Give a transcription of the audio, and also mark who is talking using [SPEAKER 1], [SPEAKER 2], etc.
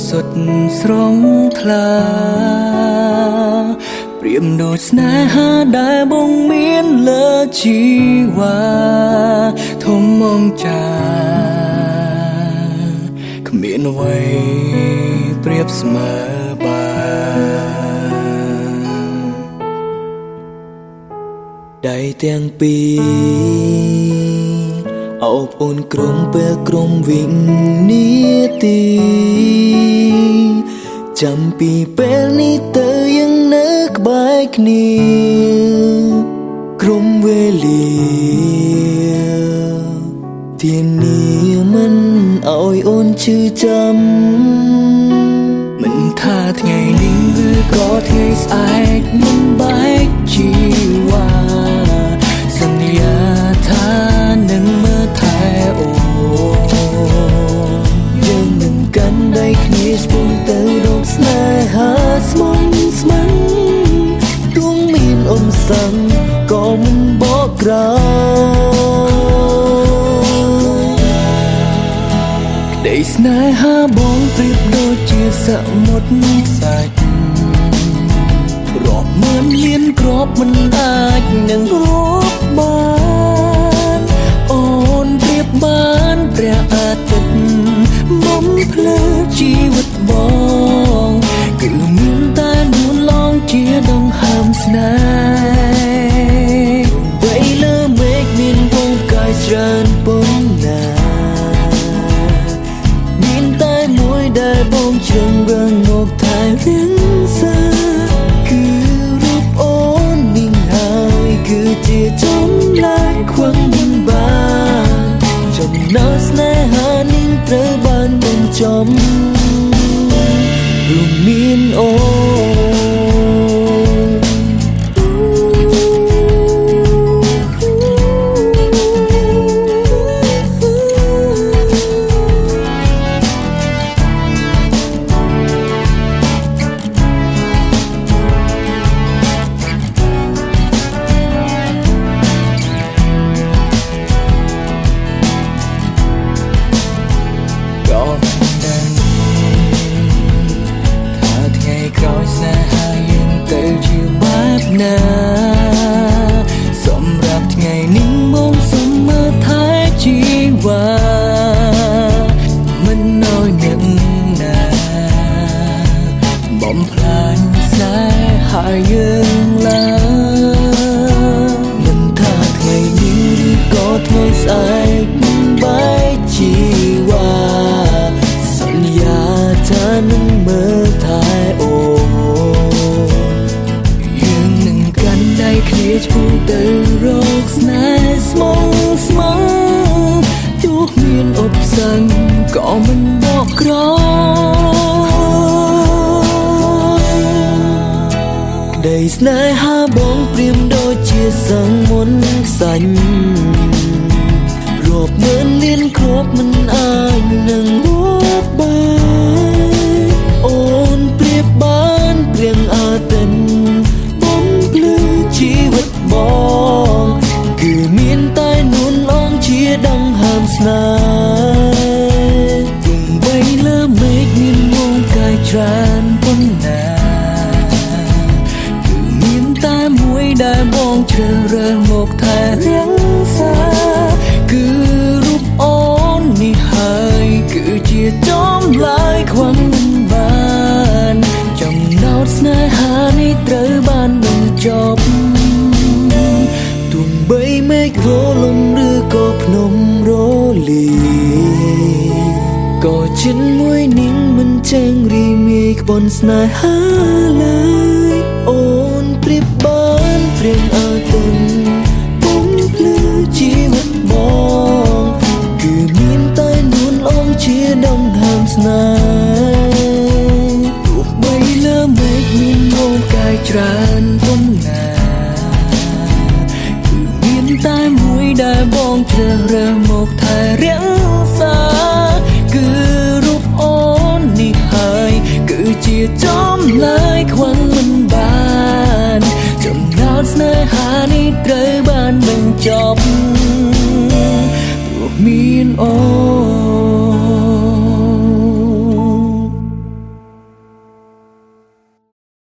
[SPEAKER 1] សុទ្ធស្រងថ្លាព្រៀមដូចស្នេហាដែលបងមានលើជីវ៉ាធំមងចាគ្មានអ្វីប្រៀបស្មើបានដៃទាំងពីរអោបអូនក្រុមពេលក្រុមវិញនាទីចាំពីពេលនេះទៅยังនៅក្បែរគ្នាក្រុមវេលាធានាមិនឲ្យអូនឈឺចាំមិនថាថ្ងៃនេះឬក៏ថ្ងៃស្អែកមិនបែកជីវ៉ាសន្យាថានឹងមើលថែអូនយើងនឹងកាន់ដៃគ្នាឆ្ពោះទៅរកស្នេហាស្មុំស្មាំទោះមានអនសាំក៏មិនបកក្រោយក្តីស្នេហាបងប្រៀបដូចជាសមុទ្រខ្សាច់រាប់ម៉ឺនលានគ្រាប់មិនអាចនឹងរាប់បានអូនប្រៀបបានព្រះអាទិត្យមុំភ្លឺជីវិតបងគឺមានតែនួនឡងជាដង្ហើមស្នេហ៍វ័យលើមេឃមានវងកាយច្រើនប៉ុណ្ណាមានតែមួយដែលបងជ្រើសរើសមកថែរៀងសាគឺរូបអូននាងហើយគឺជាចម្លែកខ្វឹងមិនបានចំណោទស្នេហានាងត្រូវបានបញ្ចប់រួមមានអូនសម្រាប់ថ្ងៃនេះមកសុំមើលថែជីវ៉ាមិនឲ្យអ្នកណាបំផ្លាញស្នេហាយើងឡើយមិនថាថ្ងៃនេះឬក៏ថ្ងៃស្អែកមិនបែកជីវ៉ាសន្យាថានឹងមើលថែអូគ្នាឆ្ពោះទៅរកស្នេហ៍ស្មងស្មងទោះមានឧបសគ្គក៏មិនបកក្រោយក្តីស្នេហាបងព្រៀមដូចជាសង្មុនខ្សាច់រាប់ម៉ឺនលានគ្រាប់មិនអាចនឹងរាប់បានអូនប្រៀបបានព្រៀងអាទិត្យជីវិតបងគឺមានតែនួនអងជាដង្ហើមស្នេហ៍ទំបីលើមេឃមានមងកាយច្រើនប៉ុណ្ណាគឺមានតែមួយដែលបងជ្រើសរើសមកថែរៀងសាគឺរូបអូននេះហើយគឺជាចម្លើយខ្វឹងមិនបានចំណោទស្នេហានេះត្រូវបានបញ្ចប់បីមេឃរលំឬក៏ភ្នំរលាក៏ជិនមួយនាងមិនចេញរីមាយក្បន់ស្នេហាឡើយអូនប្រៀបបានព្រៀងអាទិត្យបំភ្លឺជីវិតបងគឺមានតែនួនអងជាដង្ហើមស្នេហ៍ទោះបីលើមេឃមានមងកាយច្រើនប៉ុណ្ណាតែមួយដែលបងជ្រើសរើសមកថែរៀងសាគឺរូបអូននេះហើយគឺជាចម្លើយខ្វឹងមិនបានចំណោទស្នេហានេះត្រូវបានបញ្ចប់